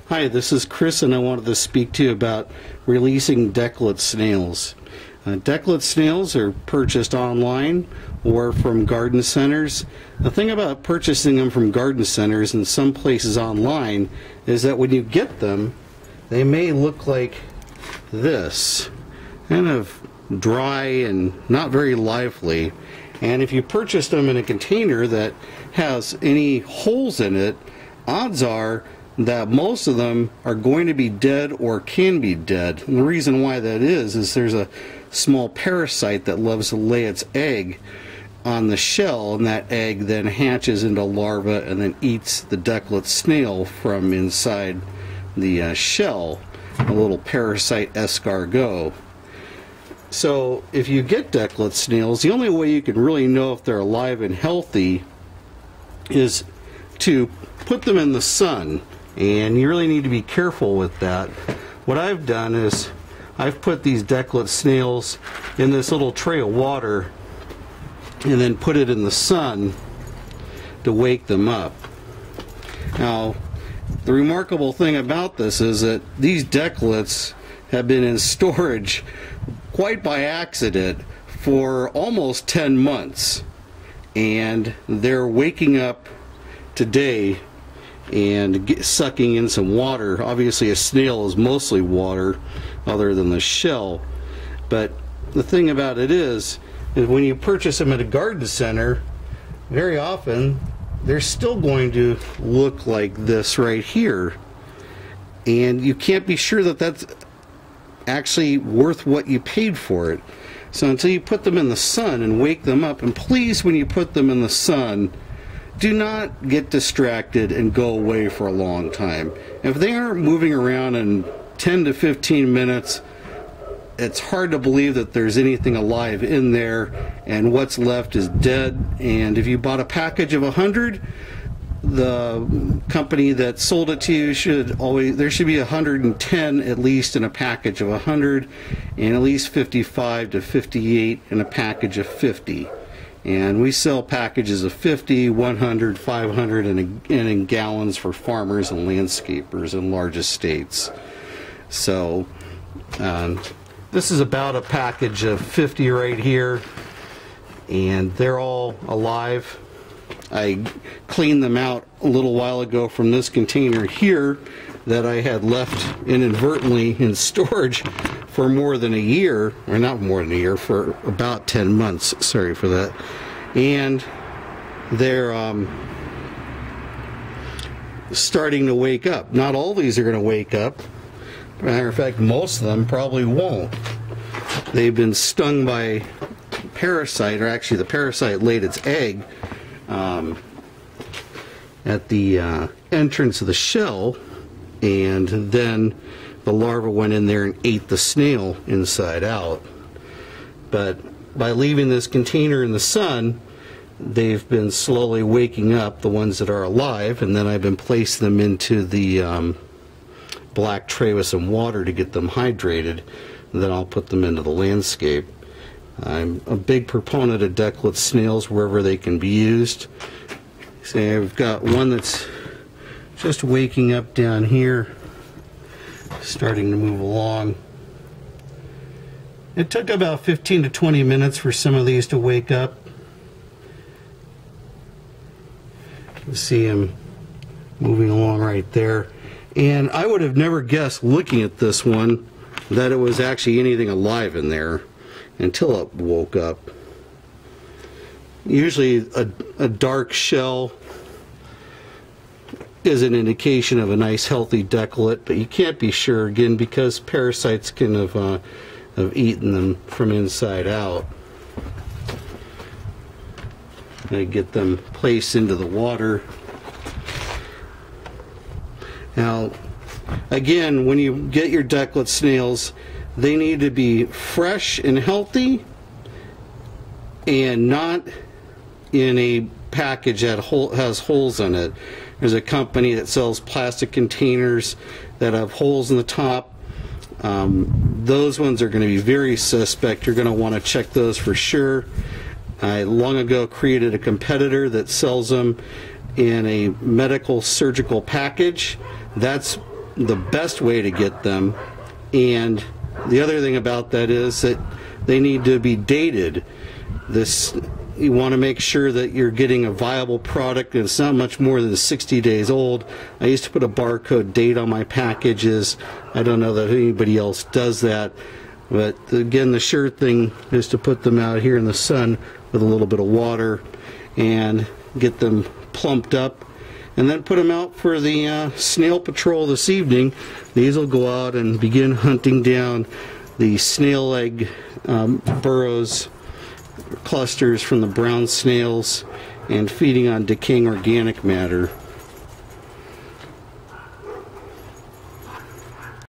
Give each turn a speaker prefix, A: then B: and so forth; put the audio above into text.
A: Hi, this is Chris, and I wanted to speak to you about releasing Decollate snails. Decollate snails are purchased online or from garden centers. The thing about purchasing them from garden centers and some places online is that when you get them, they may look like this, kind of dry and not very lively. And if you purchase them in a container that has any holes in it, odds are that most of them are going to be dead or can be dead. And the reason why that is there's a small parasite that loves to lay its egg on the shell, and that egg then hatches into larva and then eats the Decollate snail from inside the shell, a little parasite escargot. So if you get Decollate snails, the only way you can really know if they're alive and healthy is to put them in the sun. And you really need to be careful with that. What I've done is I've put these Decollate snails in this little tray of water and then put it in the sun to wake them up. Now, the remarkable thing about this is that these Decollates have been in storage quite by accident for almost 10 months. And they're waking up today and sucking in some water. Obviously a snail is mostly water other than the shell, but the thing about it is when you purchase them at a garden center, very often they're still going to look like this right here, and you can't be sure that that's actually worth what you paid for it. So until you put them in the sun and wake them up, and please, when you put them in the sun, do not get distracted and go away for a long time. If they aren't moving around in 10 to 15 minutes, it's hard to believe that there's anything alive in there, and what's left is dead. And if you bought a package of 100, the company that sold it to you there should be 110 at least in a package of 100, and at least 55 to 58 in a package of 50. And we sell packages of 50, 100, 500, and in gallons for farmers and landscapers in large estates. So this is about a package of 50 right here, and they're all alive. I cleaned them out a little while ago from this container here that I had left inadvertently in storage for more than a year, or not more than a year, for about 10 months, sorry for that. And they're starting to wake up. Not all these are going to wake up. Matter of fact, most of them probably won't. They've been stung by parasite, or actually the parasite laid its egg at the entrance of the shell, and then the larva went in there and ate the snail inside out. But by leaving this container in the sun, they've been slowly waking up, the ones that are alive, and then I've been placing them into the black tray with some water to get them hydrated, and then I'll put them into the landscape. I'm a big proponent of Decollate snails wherever they can be used. See, I've got one that's just waking up down here, starting to move along. It took about 15 to 20 minutes for some of these to wake up. You can see him moving along right there. And I would have never guessed, looking at this one, that it was actually anything alive in there until it woke up. Usually a dark shell is an indication of a nice healthy Decollate, but you can't be sure, again, because parasites can have eaten them from inside out. I get them placed into the water. Now, again, when you get your Decollate snails, they need to be fresh and healthy, and not in a package that has holes in it. There's a company that sells plastic containers that have holes in the top. Those ones are going to be very suspect. You're going to want to check those for sure. I long ago created a competitor that sells them in a medical surgical package. That's the best way to get them. And the other thing about that is that they need to be dated. You want to make sure that you're getting a viable product and it's not much more than 60 days old. I used to put a barcode date on my packages. I don't know that anybody else does that, but again, the sure thing is to put them out here in the sun with a little bit of water and get them plumped up, and then put them out for the snail patrol this evening. These will go out and begin hunting down the snail egg burrows, clusters from the brown snails, and feeding on decaying organic matter.